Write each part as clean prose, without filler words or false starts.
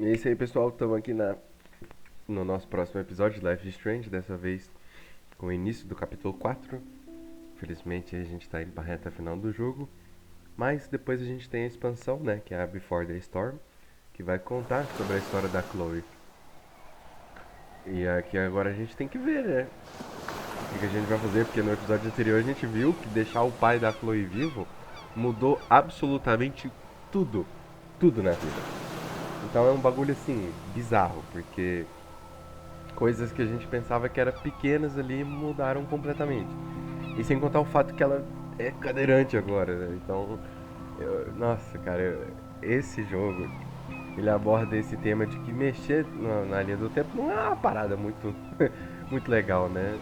E é isso aí, pessoal. Estamos aqui no nosso próximo episódio de Life is Strange, dessa vez com o início do capítulo 4. Infelizmente a gente está indo para a reta final do jogo, mas depois a gente tem a expansão, né, que é a Before the Storm, que vai contar sobre a história da Chloe. E aqui agora a gente tem que ver, né, o que a gente vai fazer, porque no episódio anterior a gente viu que deixar o pai da Chloe vivo mudou absolutamente tudo, tudo na vida. Então é um bagulho assim, bizarro, porque coisas que a gente pensava que eram pequenas ali mudaram completamente. E sem contar o fato que ela é cadeirante agora, né? Então, nossa, cara, esse jogo, ele aborda esse tema de que mexer na linha do tempo não é uma parada muito, muito legal, né?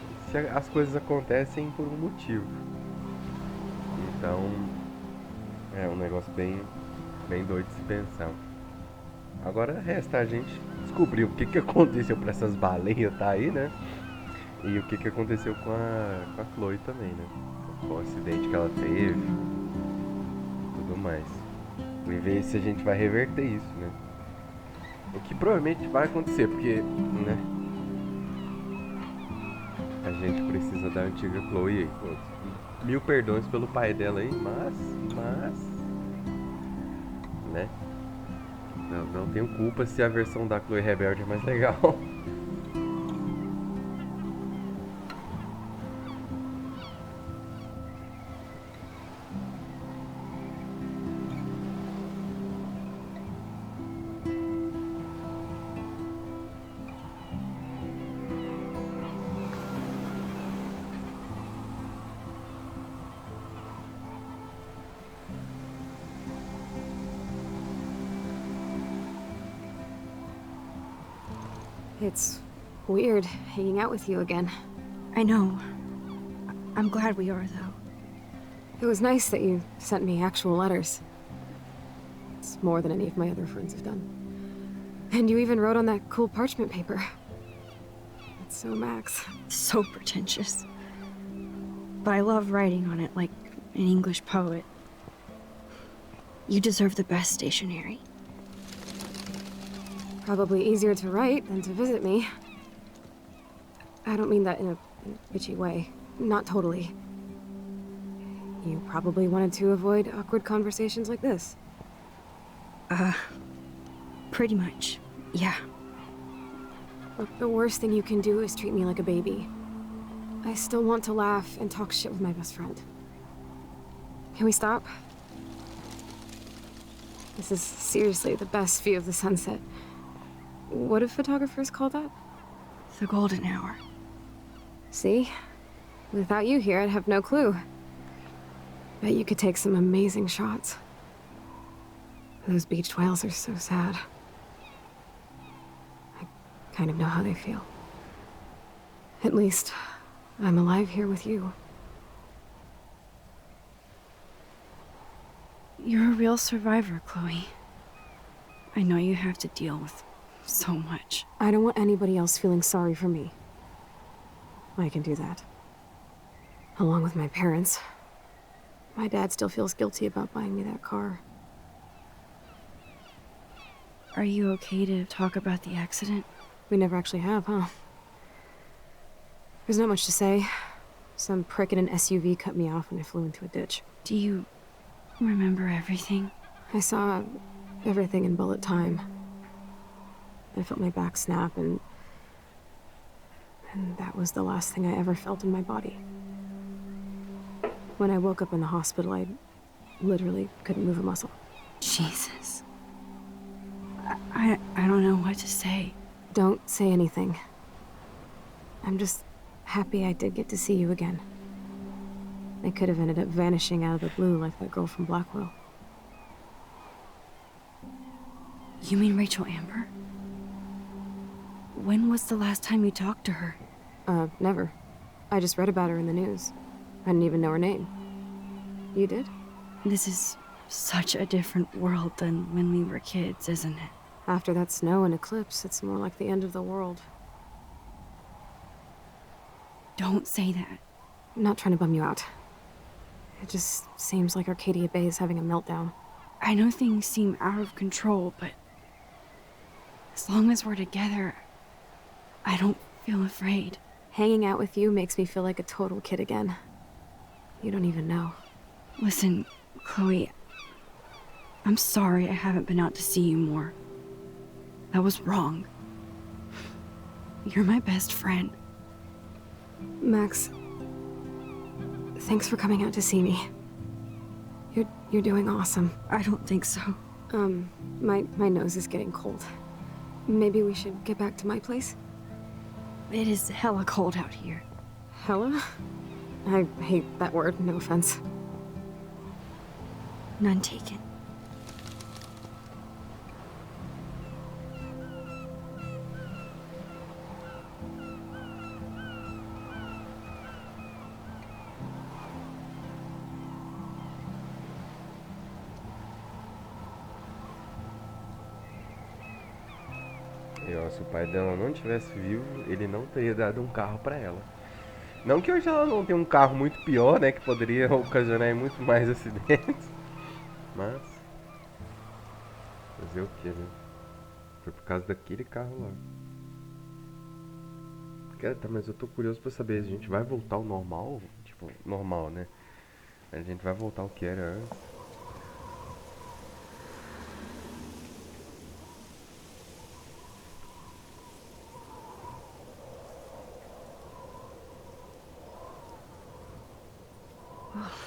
As coisas acontecem por um motivo. Então, é um negócio bem doido de se pensar. Agora resta a gente descobrir o que aconteceu para essas baleias tá aí, né? E o que aconteceu com a Chloe também, né? Com o acidente que ela teve, tudo mais. E ver se a gente vai reverter isso, né? O que provavelmente vai acontecer, porque, né? A gente precisa da antiga Chloe aí. Mil perdões pelo pai dela aí, né? Não tenho culpa se a versão da Chloe rebelde é mais legal. It's weird hanging out with you again. I know. I'm glad we are, though. It was nice that you sent me actual letters. It's more than any of my other friends have done. And you even wrote on that cool parchment paper. It's so Max. So pretentious. But I love writing on it like an English poet. You deserve the best stationery. Probably easier to write than to visit me. I don't mean that in a bitchy way. Not totally. You probably wanted to avoid awkward conversations like this. Pretty much, yeah. Look, the worst thing you can do is treat me like a baby. I still want to laugh and talk shit with my best friend. Can we stop? This is seriously the best view of the sunset. What do photographers call that? The golden hour. See? Without you here, I'd have no clue. Bet you could take some amazing shots. Those beached whales are so sad. I kind of know how they feel. At least, I'm alive here with you. You're a real survivor, Chloe. I know you have to deal with so much. I don't want anybody else feeling sorry for me. I can do that. Along with my parents. My dad still feels guilty about buying me that car. Are you okay to talk about the accident? We never actually have, huh? There's not much to say. Some prick in an SUV cut me off when I flew into a ditch. Do you remember everything? I saw everything in bullet time. I felt my back snap, and that was the last thing I ever felt in my body. When I woke up in the hospital, I literally couldn't move a muscle. Jesus. I don't know what to say. Don't say anything. I'm just happy I did get to see you again. I could have ended up vanishing out of the blue like that girl from Blackwell. You mean Rachel Amber? When was the last time you talked to her? Never. I just read about her in the news. I didn't even know her name. You did? This is such a different world than when we were kids, isn't it? After that snow and eclipse, it's more like the end of the world. Don't say that. I'm not trying to bum you out. It just seems like Arcadia Bay is having a meltdown. I know things seem out of control, but As long as we're together, I don't feel afraid. Hanging out with you makes me feel like a total kid again. You don't even know. Listen, Chloe, I'm sorry I haven't been out to see you more. That was wrong. You're my best friend. Max, thanks for coming out to see me. You're doing awesome. I don't think so. My nose is getting cold. Maybe we should get back to my place? It is hella cold out here. Hella? I hate that word, no offense. None taken. E ó, se o pai dela não tivesse vivo, ele não teria dado um carro pra ela. Não que hoje ela não tenha um carro muito pior, né? Que poderia ocasionar muito mais acidentes. Mas... fazer o que, né? Foi por causa daquele carro lá. Tá, mas eu tô curioso pra saber, a gente vai voltar ao normal? Tipo, normal, né? A gente vai voltar ao que era antes.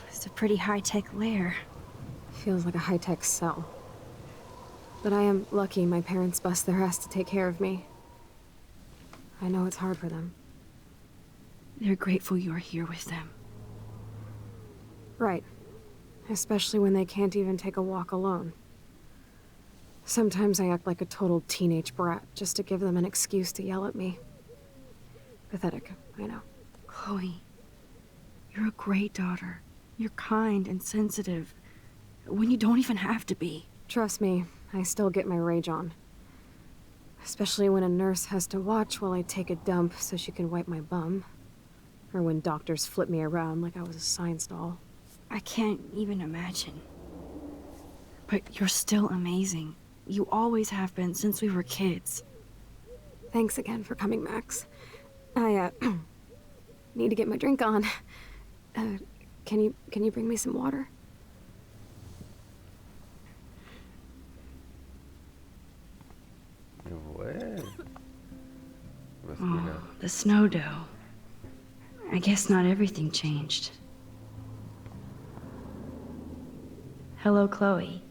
It's a pretty high-tech lair. Feels like a high-tech cell. But I am lucky my parents bust their ass to take care of me. I know it's hard for them. They're grateful you're here with them. Right. Especially when they can't even take a walk alone. Sometimes I act like a total teenage brat just to give them an excuse to yell at me. Pathetic, I know. Chloe, you're a great daughter. You're kind and sensitive, when you don't even have to be. Trust me, I still get my rage on. Especially when a nurse has to watch while I take a dump so she can wipe my bum. Or when doctors flip me around like I was a science doll. I can't even imagine. But you're still amazing. You always have been since we were kids. Thanks again for coming, Max. I, need to get my drink on. Can you bring me some water? Ué? Oh, the snow dough. I guess not everything changed. Hello, Chloe.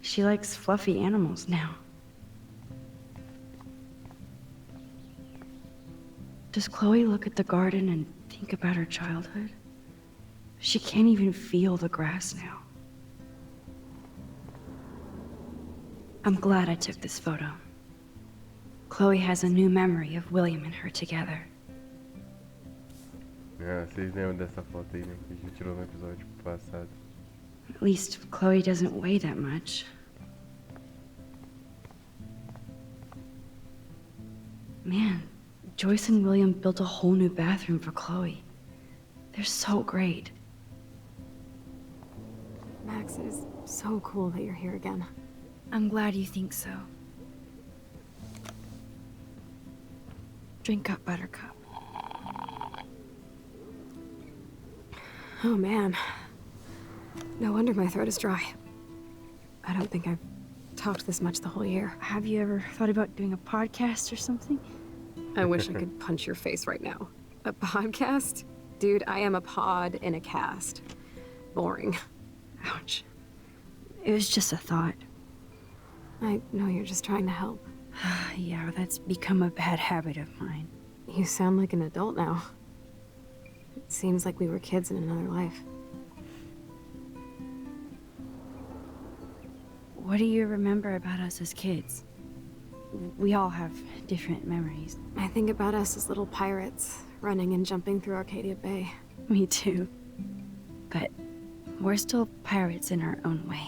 She likes fluffy animals now. Does Chloe look at the garden and think about her childhood? She can't even feel the grass now. I'm glad I took this photo. Chloe has a new memory of William and her together. Ah, vocês lembram dessa foto aí, né? Que a gente tirou no episódio passado. At least Chloe doesn't weigh that much. Man, Joyce and William built a whole new bathroom for Chloe. They're so great. Max, it is so cool that you're here again. I'm glad you think so. Drink up, Buttercup. Oh man. No wonder my throat is dry. I don't think I've talked this much the whole year. Have you ever thought about doing a podcast or something? I wish I could punch your face right now. A podcast? Dude, I am a pod in a cast. Boring. Ouch. It was just a thought. I know you're just trying to help. Yeah, that's become a bad habit of mine. You sound like an adult now. It seems like we were kids in another life. What do you remember about us as kids? We all have different memories. I think about us as little pirates, running and jumping through Arcadia Bay. Me too. But we're still pirates in our own way.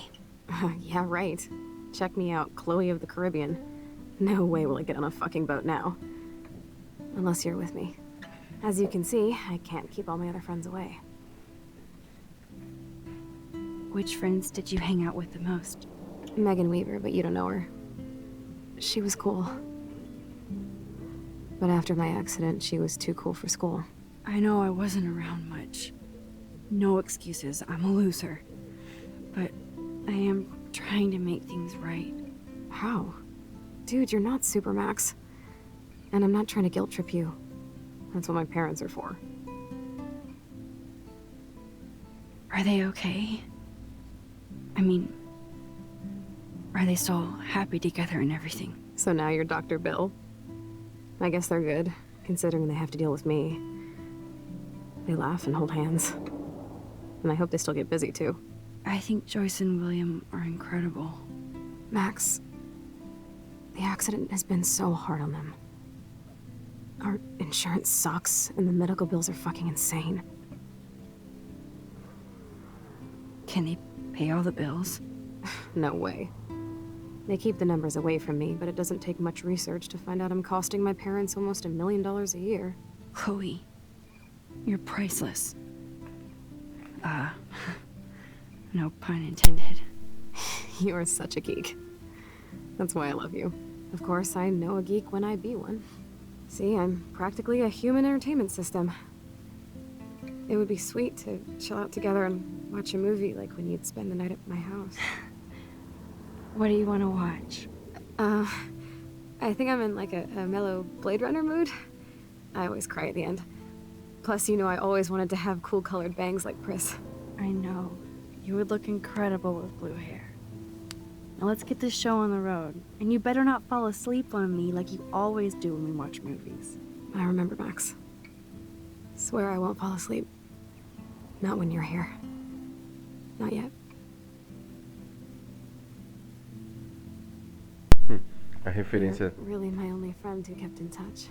Yeah, right. Check me out, Chloe of the Caribbean. No way will I get on a fucking boat now. Unless you're with me. As you can see, I can't keep all my other friends away. Which friends did you hang out with the most? Megan Weaver, but you don't know her. She was cool. But after my accident, she was too cool for school. I know I wasn't around much. No excuses, I'm a loser. But I am trying to make things right. How? Dude, you're not Supermax. And I'm not trying to guilt trip you. That's what my parents are for. Are they okay? I mean, are they still happy together and everything? So now you're Dr. Bill? I guess they're good, considering they have to deal with me. They laugh and hold hands. And I hope they still get busy, too. I think Joyce and William are incredible. Max, the accident has been so hard on them. Our insurance sucks, and the medical bills are fucking insane. Can they pay all the bills? No way. They keep the numbers away from me, but it doesn't take much research to find out I'm costing my parents almost $1 million a year. Chloe, you're priceless. No pun intended. You are such a geek. That's why I love you. Of course, I know a geek when I be one. See, I'm practically a human entertainment system. It would be sweet to chill out together and watch a movie like when you'd spend the night at my house. What do you want to watch? I think I'm in like a mellow Blade Runner mood. I always cry at the end. Plus, you know I always wanted to have cool colored bangs like Pris. I know. You would look incredible with blue hair. Now let's get this show on the road. And you better not fall asleep on me like you always do when we watch movies. I remember, Max. Swear I won't fall asleep. Not when you're here. Not yet. A referência. You're really my only friend who kept in touch.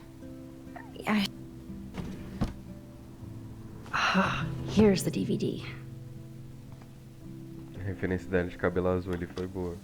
Here's the DVD. A referência dela de cabelo azul ali foi boa.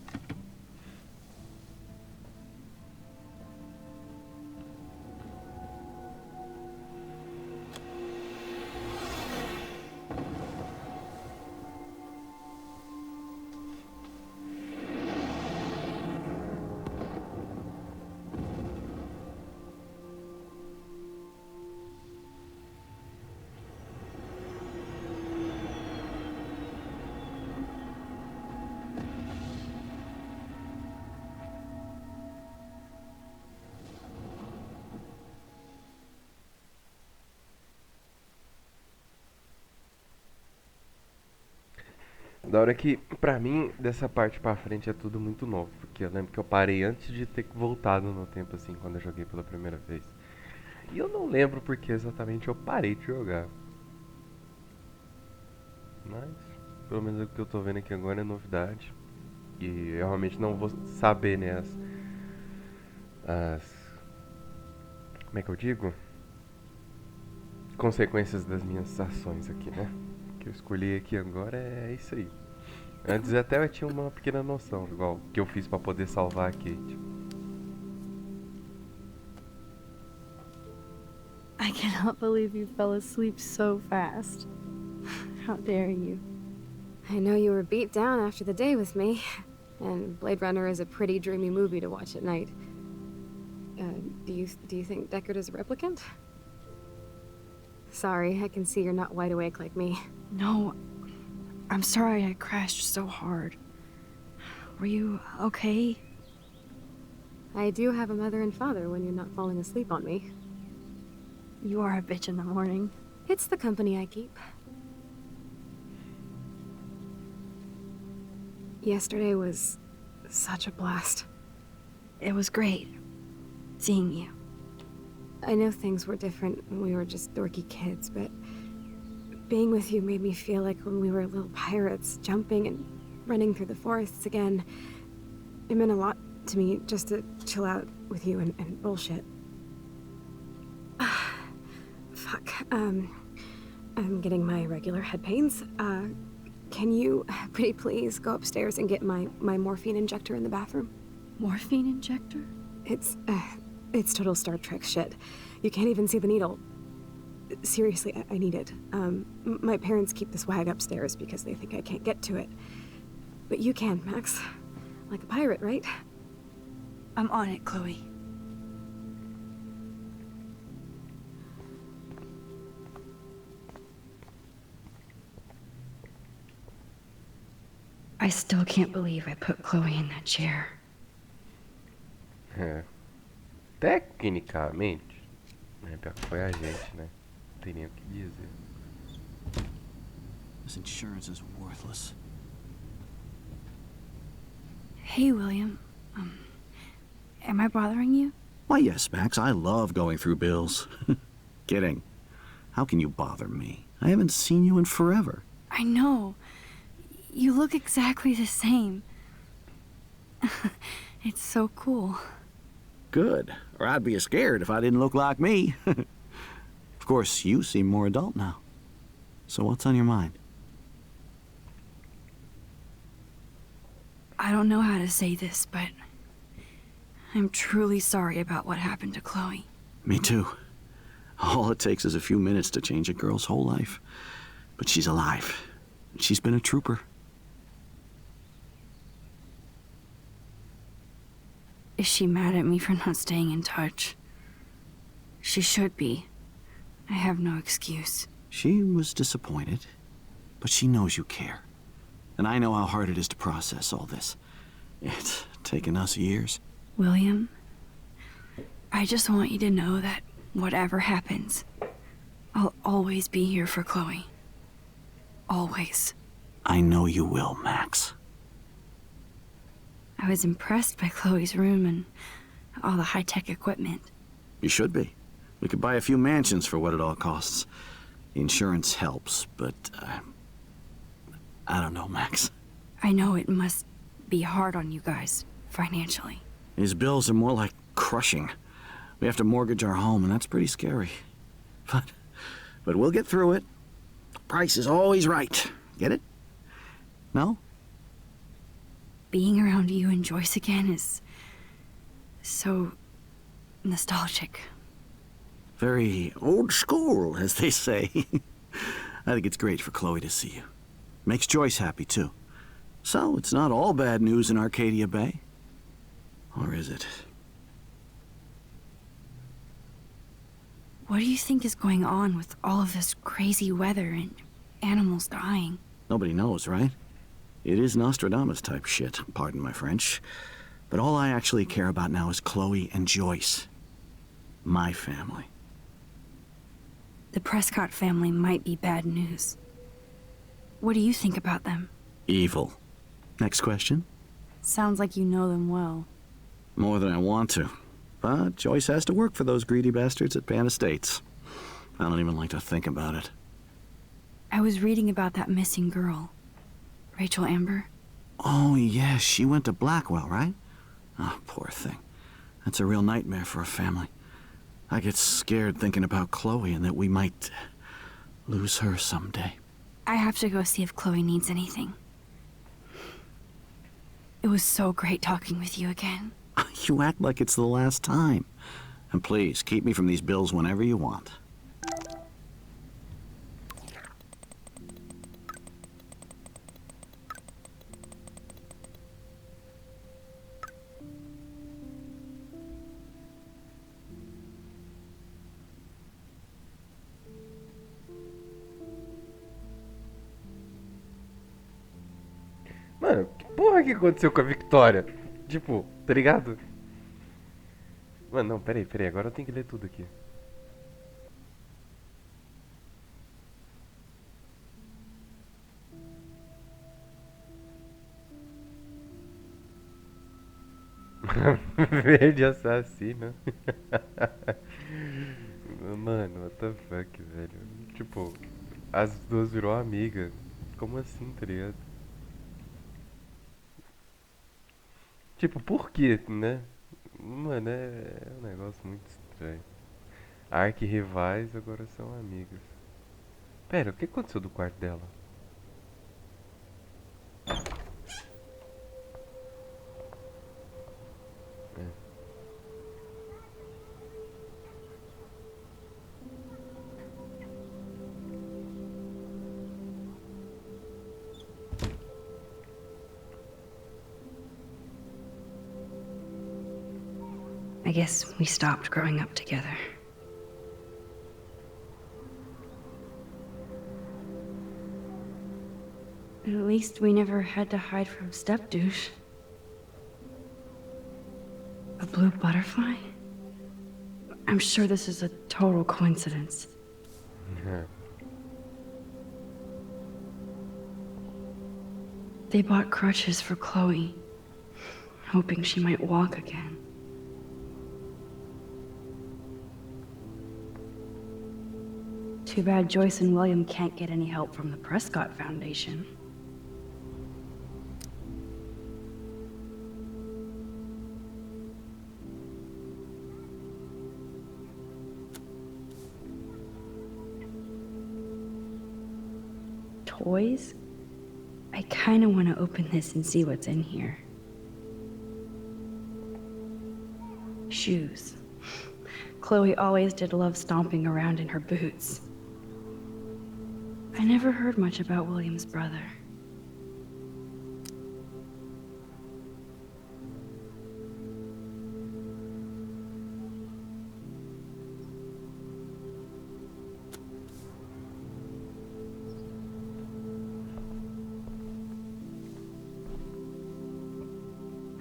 Da hora que, pra mim, dessa parte pra frente é tudo muito novo. Porque eu lembro que eu parei antes de ter voltado no tempo, assim, quando eu joguei pela primeira vez. E eu não lembro porque exatamente eu parei de jogar. Mas, pelo menos o que eu tô vendo aqui agora é novidade. E eu realmente não vou saber, né, como é que eu digo? Consequências das minhas ações aqui, né? O que eu escolhi aqui agora é isso aí. Antes até eu tinha uma pequena noção, igual que eu fiz pra poder salvar a Kate. I cannot believe you fell asleep so fast. How dare you? I know you were beat down after the day with me, and Blade Runner is a pretty dreamy movie to watch at night. Do you think Deckard is a replicant? Sorry, I can see you're not wide awake like me. No, I'm sorry I crashed so hard. Were you okay? I do have a mother and father when you're not falling asleep on me. You are a bitch in the morning. It's the company I keep. Yesterday was such a blast. It was great seeing you. I know things were different when we were just dorky kids, but being with you made me feel like when we were little pirates, jumping and running through the forests again. It meant a lot to me just to chill out with you and bullshit. Fuck. I'm getting my regular head pains. Can you, pretty please, go upstairs and get my morphine injector in the bathroom? Morphine injector? It's total Star Trek shit. You can't even see the needle. Seriously, I need it. My parents keep the swag upstairs because they think I can't get to it. But you can, Max. Like a pirate, right? I'm on it, Chloe. I still can't believe I put Chloe in that chair. É. Tecnicamente, né? Pior que foi a gente, né? Não tem nem o que dizer. This insurance is worthless. Hey, William. Am I bothering you? Why, yes, Max. I love going through bills. Kidding. How can you bother me? I haven't seen you in forever. I know. You look exactly the same. It's so cool. Good. Or I'd be scared if I didn't look like me. Of course, you seem more adult now. So what's on your mind? I don't know how to say this, but I'm truly sorry about what happened to Chloe. Me too. All it takes is a few minutes to change a girl's whole life. But she's alive. She's been a trooper. Is she mad at me for not staying in touch? She should be. I have no excuse. She was disappointed, but she knows you care. And I know how hard it is to process all this. It's taken us years. William, I just want you to know that whatever happens, I'll always be here for Chloe. Always. I know you will, Max. I was impressed by Chloe's room and all the high-tech equipment. You should be. We could buy a few mansions for what it all costs. The insurance helps, but I don't know, Max. I know it must be hard on you guys, financially. These bills are more like crushing. We have to mortgage our home, and that's pretty scary. But we'll get through it. The price is always right. Get it? No? Being around you and Joyce again is so nostalgic. Very old school, as they say. I think it's great for Chloe to see you. Makes Joyce happy, too. So, it's not all bad news in Arcadia Bay. Or is it? What do you think is going on with all of this crazy weather and animals dying? Nobody knows, right? It is Nostradamus-type shit, pardon my French. But all I actually care about now is Chloe and Joyce. My family. The Prescott family might be bad news. What do you think about them? Evil. Next question? Sounds like you know them well. More than I want to. But Joyce has to work for those greedy bastards at Pan Estates. I don't even like to think about it. I was reading about that missing girl. Rachel Amber? Oh, yes, she went to Blackwell, right? Oh, poor thing. That's a real nightmare for a family. I get scared thinking about Chloe and that we might lose her someday. I have to go see if Chloe needs anything. It was so great talking with you again. You act like it's the last time. And please, keep me from these bills whenever you want. Mano, que porra que aconteceu com a Victoria? Tipo, tá ligado? Mano, não, peraí, agora eu tenho que ler tudo aqui. Verde assassino. Mano, what the fuck, velho. Tipo, as duas virou amiga. Como assim, tá ligado? Tipo, por quê, né? Mano, é um negócio muito estranho. Arquirrivais agora são amigas. Pera, o que aconteceu do quarto dela? É. I guess we stopped growing up together. At least we never had to hide from step-douche. A blue butterfly? I'm sure this is a total coincidence. They bought crutches for Chloe, hoping she might walk again. Too bad Joyce and William can't get any help from the Prescott Foundation. Toys? I kinda wanna open this and see what's in here. Shoes. Chloe always did love stomping around in her boots. I never heard much about William's brother.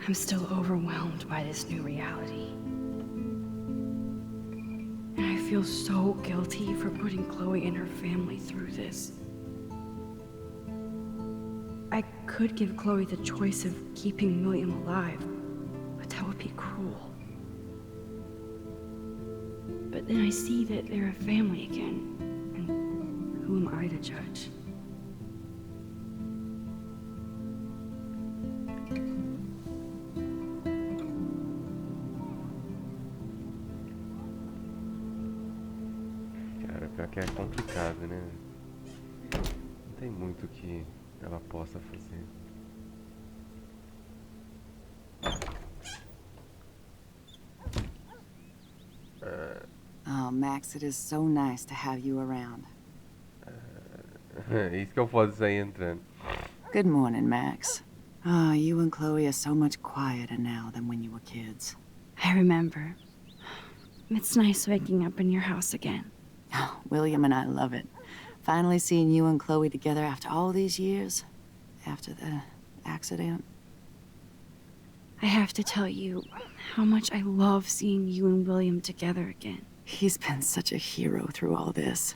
I'm still overwhelmed by this new reality. And I feel so guilty for putting Chloe and her family through this. I could give Chloe the choice of keeping William alive, but that would be cruel. But then I see that they're a family again, and who am I to judge? Pior que é complicado, né? Não tem muito que ela possa fazer. Oh, Max, it is so nice to have you around. Isso que eu posso sair entrando. Good morning, Max. Oh, you and Chloe are so much quieter now than when you were kids. I remember. It's nice waking up in your house again. Oh, William and I love it. Finally seeing you and Chloe together after all these years. After the accident. I have to tell you how much I love seeing you and William together again. He's been such a hero through all this.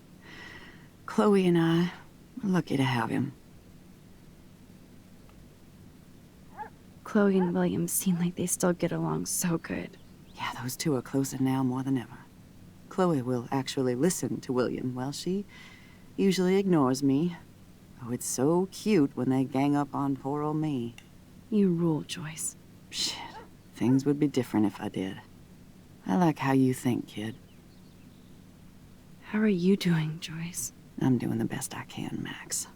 Chloe and I are lucky to have him. Chloe and William seem like they still get along so good. Yeah, those two are closer now more than ever. Chloe will actually listen to William, while she usually ignores me. Oh, it's so cute when they gang up on poor old me. You rule, Joyce. Shit, things would be different if I did. I like how you think, kid. How are you doing, Joyce? I'm doing the best I can, Max.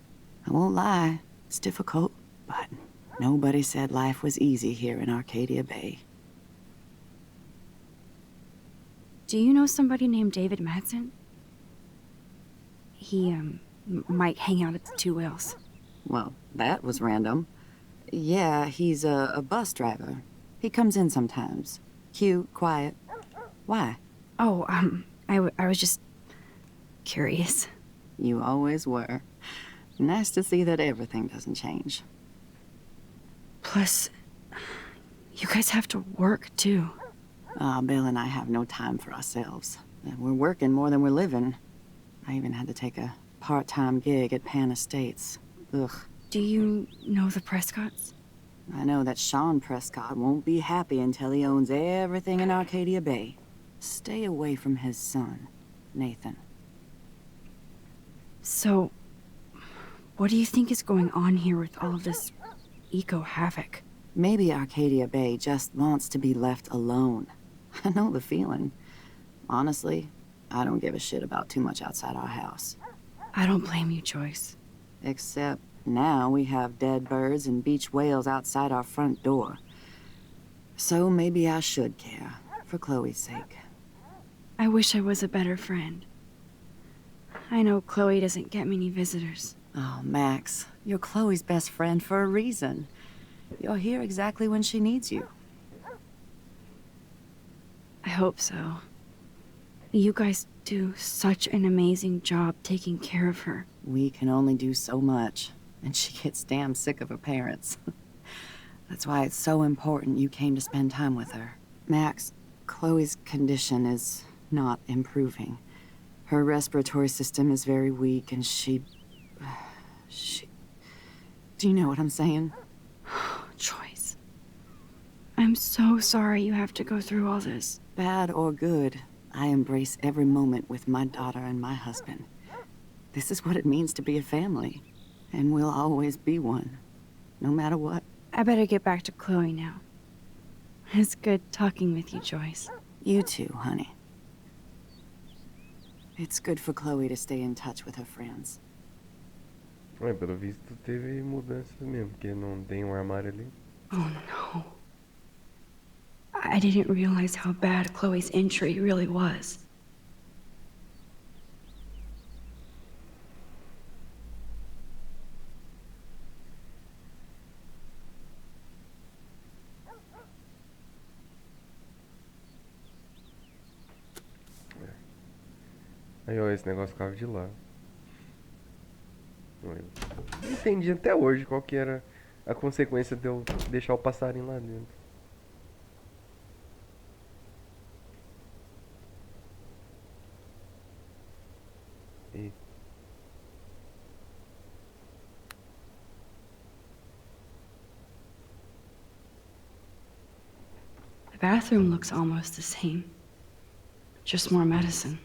I won't lie, it's difficult, but nobody said life was easy here in Arcadia Bay. Do you know somebody named David Madsen? He, might hang out at the Two Whales. Well, that was random. Yeah, he's a bus driver. He comes in sometimes. Cute, quiet. Why? Oh, I was just curious. You always were. Nice to see that everything doesn't change. Plus, you guys have to work, too. Bill and I have no time for ourselves. We're working more than we're living. I even had to take a part-time gig at Pan Estates. Ugh. Do you know the Prescotts? I know that Sean Prescott won't be happy until he owns everything in Arcadia Bay. Stay away from his son, Nathan. So, what do you think is going on here with all of this eco-havoc? Maybe Arcadia Bay just wants to be left alone. I know the feeling. Honestly, I don't give a shit about too much outside our house. I don't blame you, Joyce. Except now we have dead birds and beach whales outside our front door. So maybe I should care, for Chloe's sake. I wish I was a better friend. I know Chloe doesn't get many visitors. Oh, Max, you're Chloe's best friend for a reason. You're here exactly when she needs you. hope so. You guys do such an amazing job taking care of her. We can only do so much, and she gets damn sick of her parents. That's why it's so important you came to spend time with her. Max, Chloe's condition is not improving. Her respiratory system is very weak, and she... Do you know what I'm saying? Joyce. I'm so sorry you have to go through all this. Bad or good, I embrace every moment with my daughter and my husband. This is what it means to be a family, and we'll always be one, no matter what. I better get back to Chloe now. It's good talking with you, Joyce. You too, honey. It's good for Chloe to stay in touch with her friends. Ué, pelo visto teve mudanças mesmo, porque não tem um armário ali. Oh no. I didn't realize how bad Chloe's injury really was. Aí, ó, esse negócio ficava de lá. Eu não entendi até hoje qual que era a consequência de eu deixar o passarinho lá dentro. E... The bathroom looks almost the same. Just more medicine.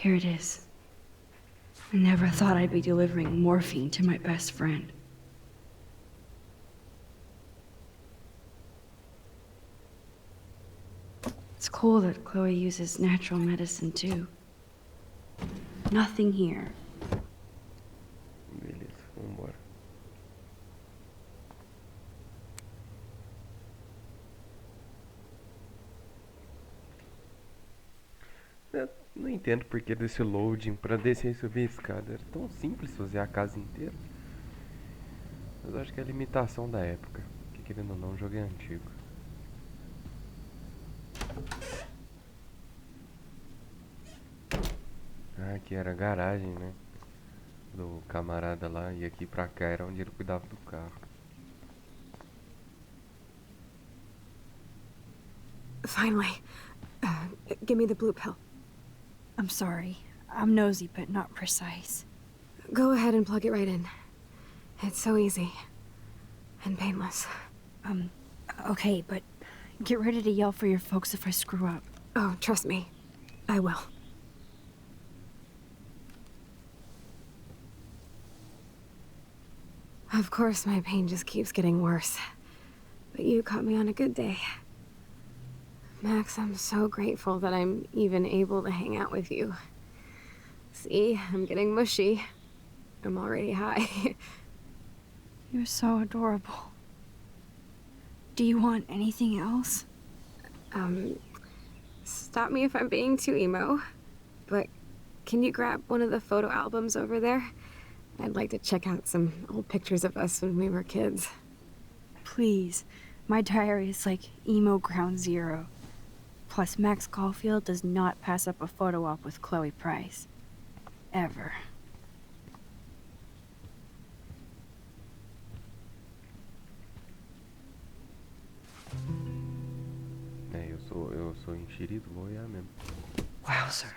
Here it is. I never thought I'd be delivering morphine to my best friend. It's cool that Chloe uses natural medicine too. Nothing here. Beleza, vambora. Eu não entendo porque desse loading pra descer e subir a escada. Era tão simples fazer a casa inteira. Mas eu acho que é a limitação da época. Que querendo ou não, o jogo é antigo. Ah, aqui era a garagem, né? Do camarada lá. E aqui pra cá era onde ele cuidava do carro. Finally. Give me the blue pill. I'm sorry. I'm nosy, but not precise. Go ahead and plug it right in. It's so easy. And painless. Okay, but get ready to yell for your folks if I screw up. Oh, trust me. I will. Of course, my pain just keeps getting worse. But you caught me on a good day. Max, I'm so grateful that I'm even able to hang out with you. See, I'm getting mushy. I'm already high. You're so adorable. Do you want anything else? Stop me if I'm being too emo, but can you grab one of the photo albums over there? I'd like to check out some old pictures of us when we were kids. Please. My diary is like emo ground zero. Plus, Max Caulfield does not pass up a photo op with Chloe Price. Ever. É, eu sou enxerido, vou olhar mesmo. Wowzer.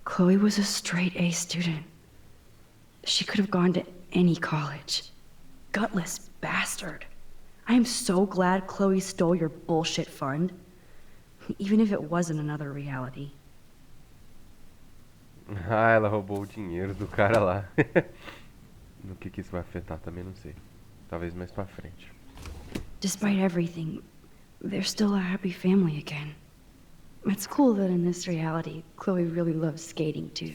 Chloe was a straight A student. She could have gone to any college. Gutless bastard. I am so glad Chloe stole your bullshit fund. Even if it wasn't another reality. Ah, ela roubou o dinheiro do cara lá. No que isso vai afetar também não sei. Talvez mais pra frente. Despite everything, they're still a happy family again. It's cool that in this reality, Chloe really loves skating too.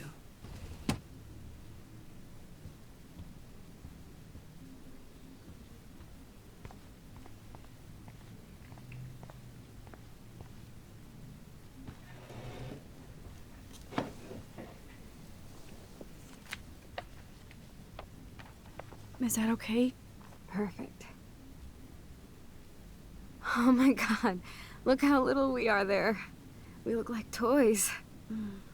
Is that okay? Perfect. Oh my god. Look how little we are there. We look like toys.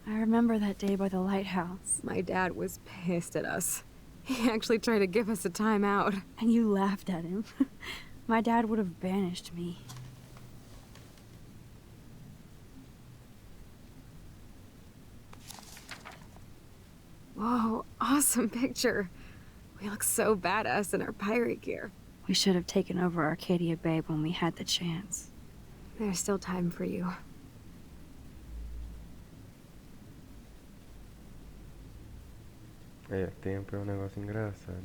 I remember that day by the lighthouse. My dad was pissed at us. He actually tried to give us a timeout. And you laughed at him. My dad would have banished me. Whoa, awesome picture. We look so badass in our pirate gear. We should have taken over Arcadia Bay when we had the chance. There's still time for you. É, tempo é um negócio engraçado.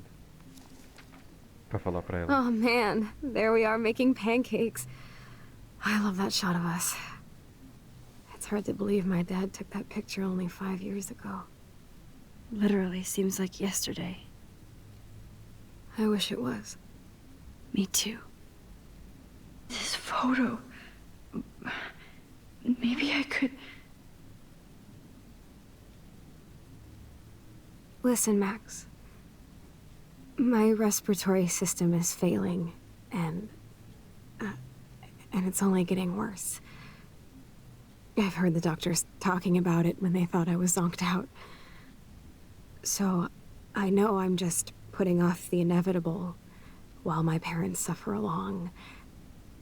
Pra falar pra ela. Oh man, there we are making pancakes. I love that shot of us. It's hard to believe my dad took that picture only 5 years ago. Literally seems like yesterday. I wish it was. Me too. This photo... Maybe I could... Listen, Max. My respiratory system is failing, and it's only getting worse. I've heard the doctors talking about it when they thought I was zonked out. So, I know I'm just putting off the inevitable while my parents suffer along,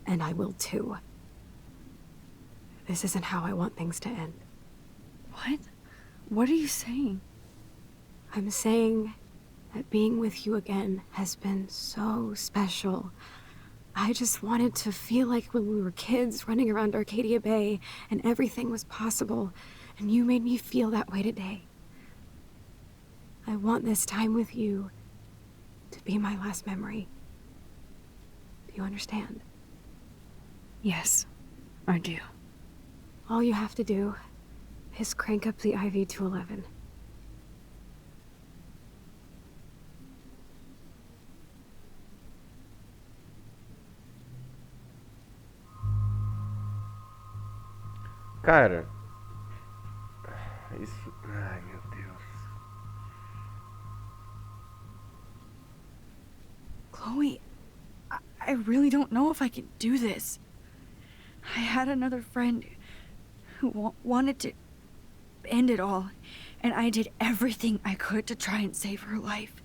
and I will too. This isn't how I want things to end. What? What are you saying? I'm saying that being with you again has been so special. I just wanted to feel like when we were kids running around Arcadia Bay and everything was possible, and you made me feel that way today. I want this time with you to be my last memory. Do you understand? Yes, I do. All you have to do is crank up the IV to 11. Cara, isso. Ai, meu Deus. Chloe, I really don't know if I can do this. I had another friend who wanted to end it all, and I did everything I could to try and save her life.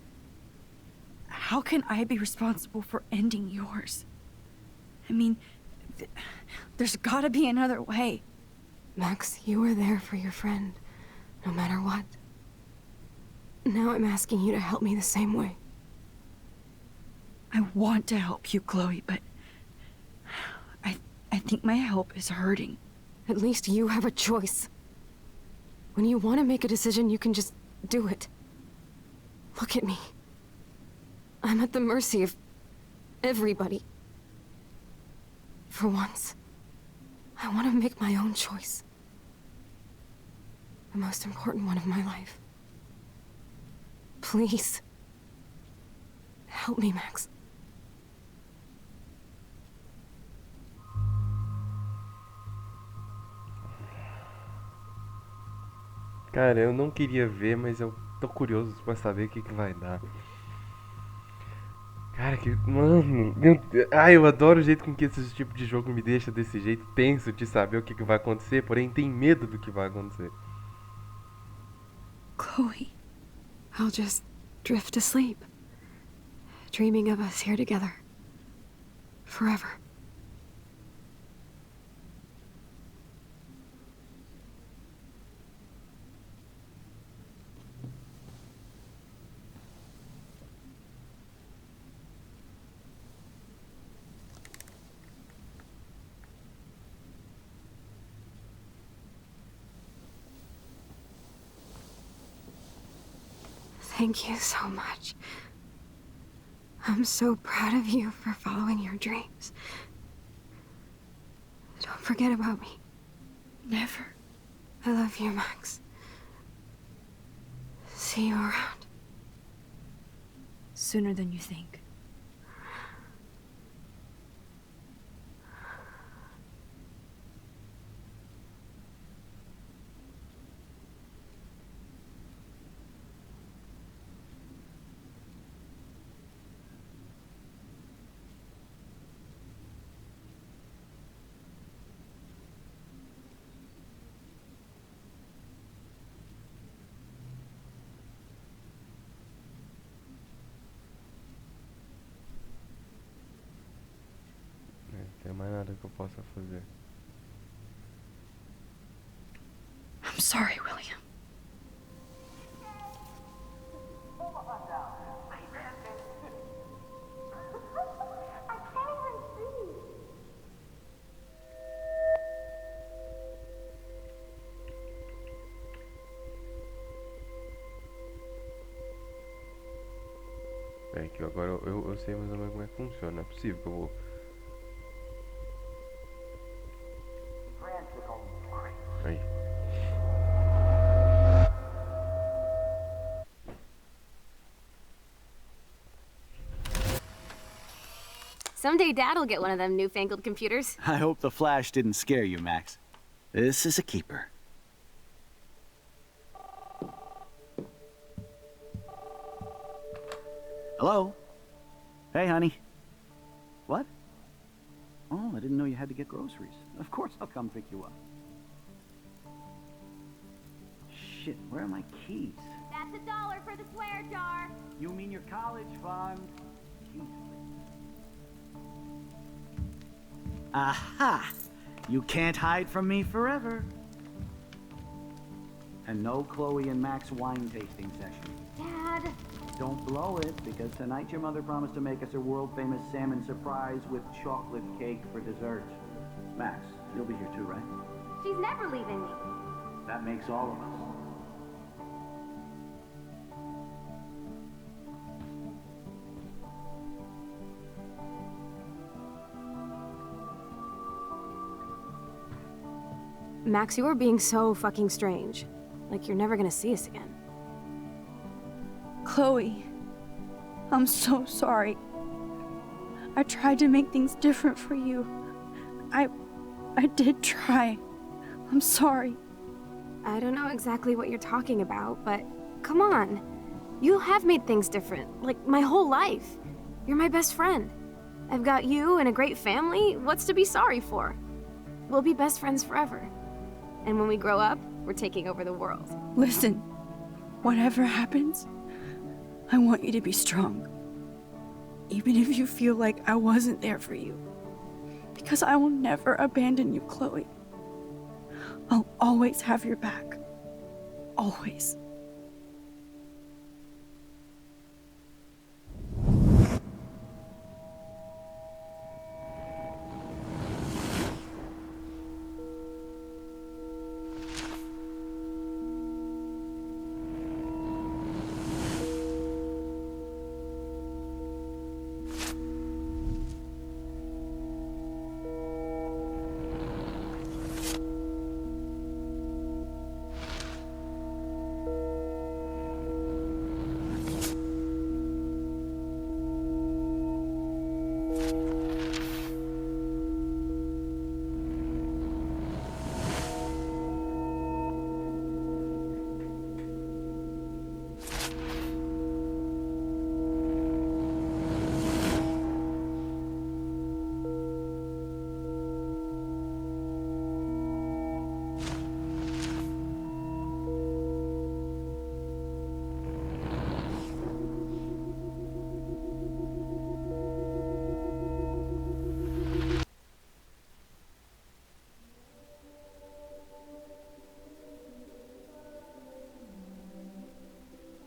How can I be responsible for ending yours? I mean, there's gotta be another way. Max, you were there for your friend, no matter what. Now I'm asking you to help me the same way. I want to help you, Chloe, but I think my help is hurting. At least you have a choice. When you want to make a decision, you can just do it. Look at me. I'm at the mercy of everybody. For once, I want to make my own choice. The most important one of my life. Please. Help me, Max. Cara, eu não queria ver, mas eu tô curioso pra saber o que que vai dar. Cara, que. Mano. Ai, eu adoro o jeito com que esse tipo de jogo me deixa desse jeito tenso de saber o que que vai acontecer, porém tem medo do que vai acontecer. Chloe. I'll just drift to sleep, dreaming of us here together. Forever. Thank you so much. I'm so proud of you for following your dreams. Don't forget about me. Never. I love you, Max. See you around. Sooner than you think. Não tem mais nada que eu possa fazer. I'm sorry, William. É que agora eu sei mais ou menos como é que funciona. Não é possível que eu vou. Aí. Someday Dad'll get one of them newfangled computers. I hope the flash didn't scare you, Max. This is a keeper. Hello? Hey, honey. What? Oh, I didn't know you had to get groceries. Of course I'll come pick you up. Shit, where are my keys? That's $1 for the swear jar. You mean your college fund? Keys. Aha! You can't hide from me forever. And no Chloe and Max wine tasting session. Dad. Don't blow it, because tonight your mother promised to make us a world-famous salmon surprise with chocolate cake for dessert. Max, you'll be here too, right? She's never leaving me. That makes all of us. Max, you are being so fucking strange. Like you're never gonna see us again. Chloe, I'm so sorry. I tried to make things different for you. I did try. I'm sorry. I don't know exactly what you're talking about, but come on. You have made things different, like my whole life. You're my best friend. I've got you and a great family. What's to be sorry for? We'll be best friends forever. And when we grow up, we're taking over the world. Listen, whatever happens, I want you to be strong. Even if you feel like I wasn't there for you. Because I will never abandon you, Chloe. I'll always have your back. Always.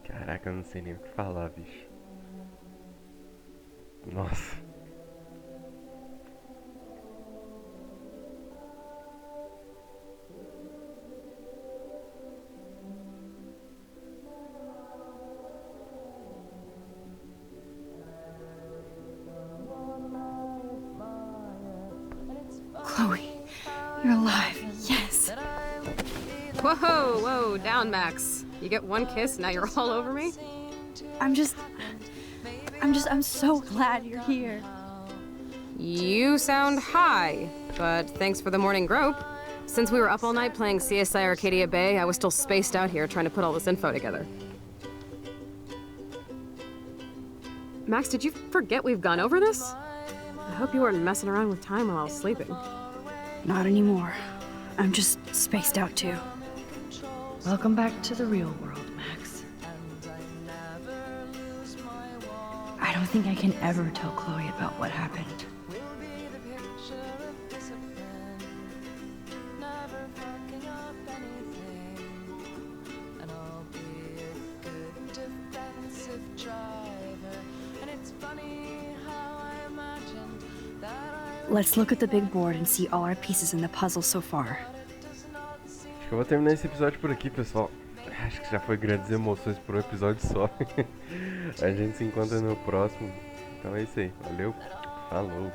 Caraca, eu não sei nem o que falar, bicho. Nossa. Chloe, you're alive. Yes. Whoa, whoa, down, Max. You get one kiss, now you're all over me? I'm so glad you're here. You sound high, but thanks for the morning grope. Since we were up all night playing CSI Arcadia Bay, I was still spaced out here trying to put all this info together. Max, did you forget we've gone over this? I hope you weren't messing around with time while I was sleeping. Not anymore. I'm just spaced out too. Welcome back to the real world, Max. I don't think I can ever tell Chloe about what happened. Let's look at the big board and see all our pieces in the puzzle so far. Acho que eu vou terminar esse episódio por aqui, pessoal. Acho que já foi grandes emoções por um episódio só. A gente se encontra no próximo. Então é isso aí. Valeu. Falou.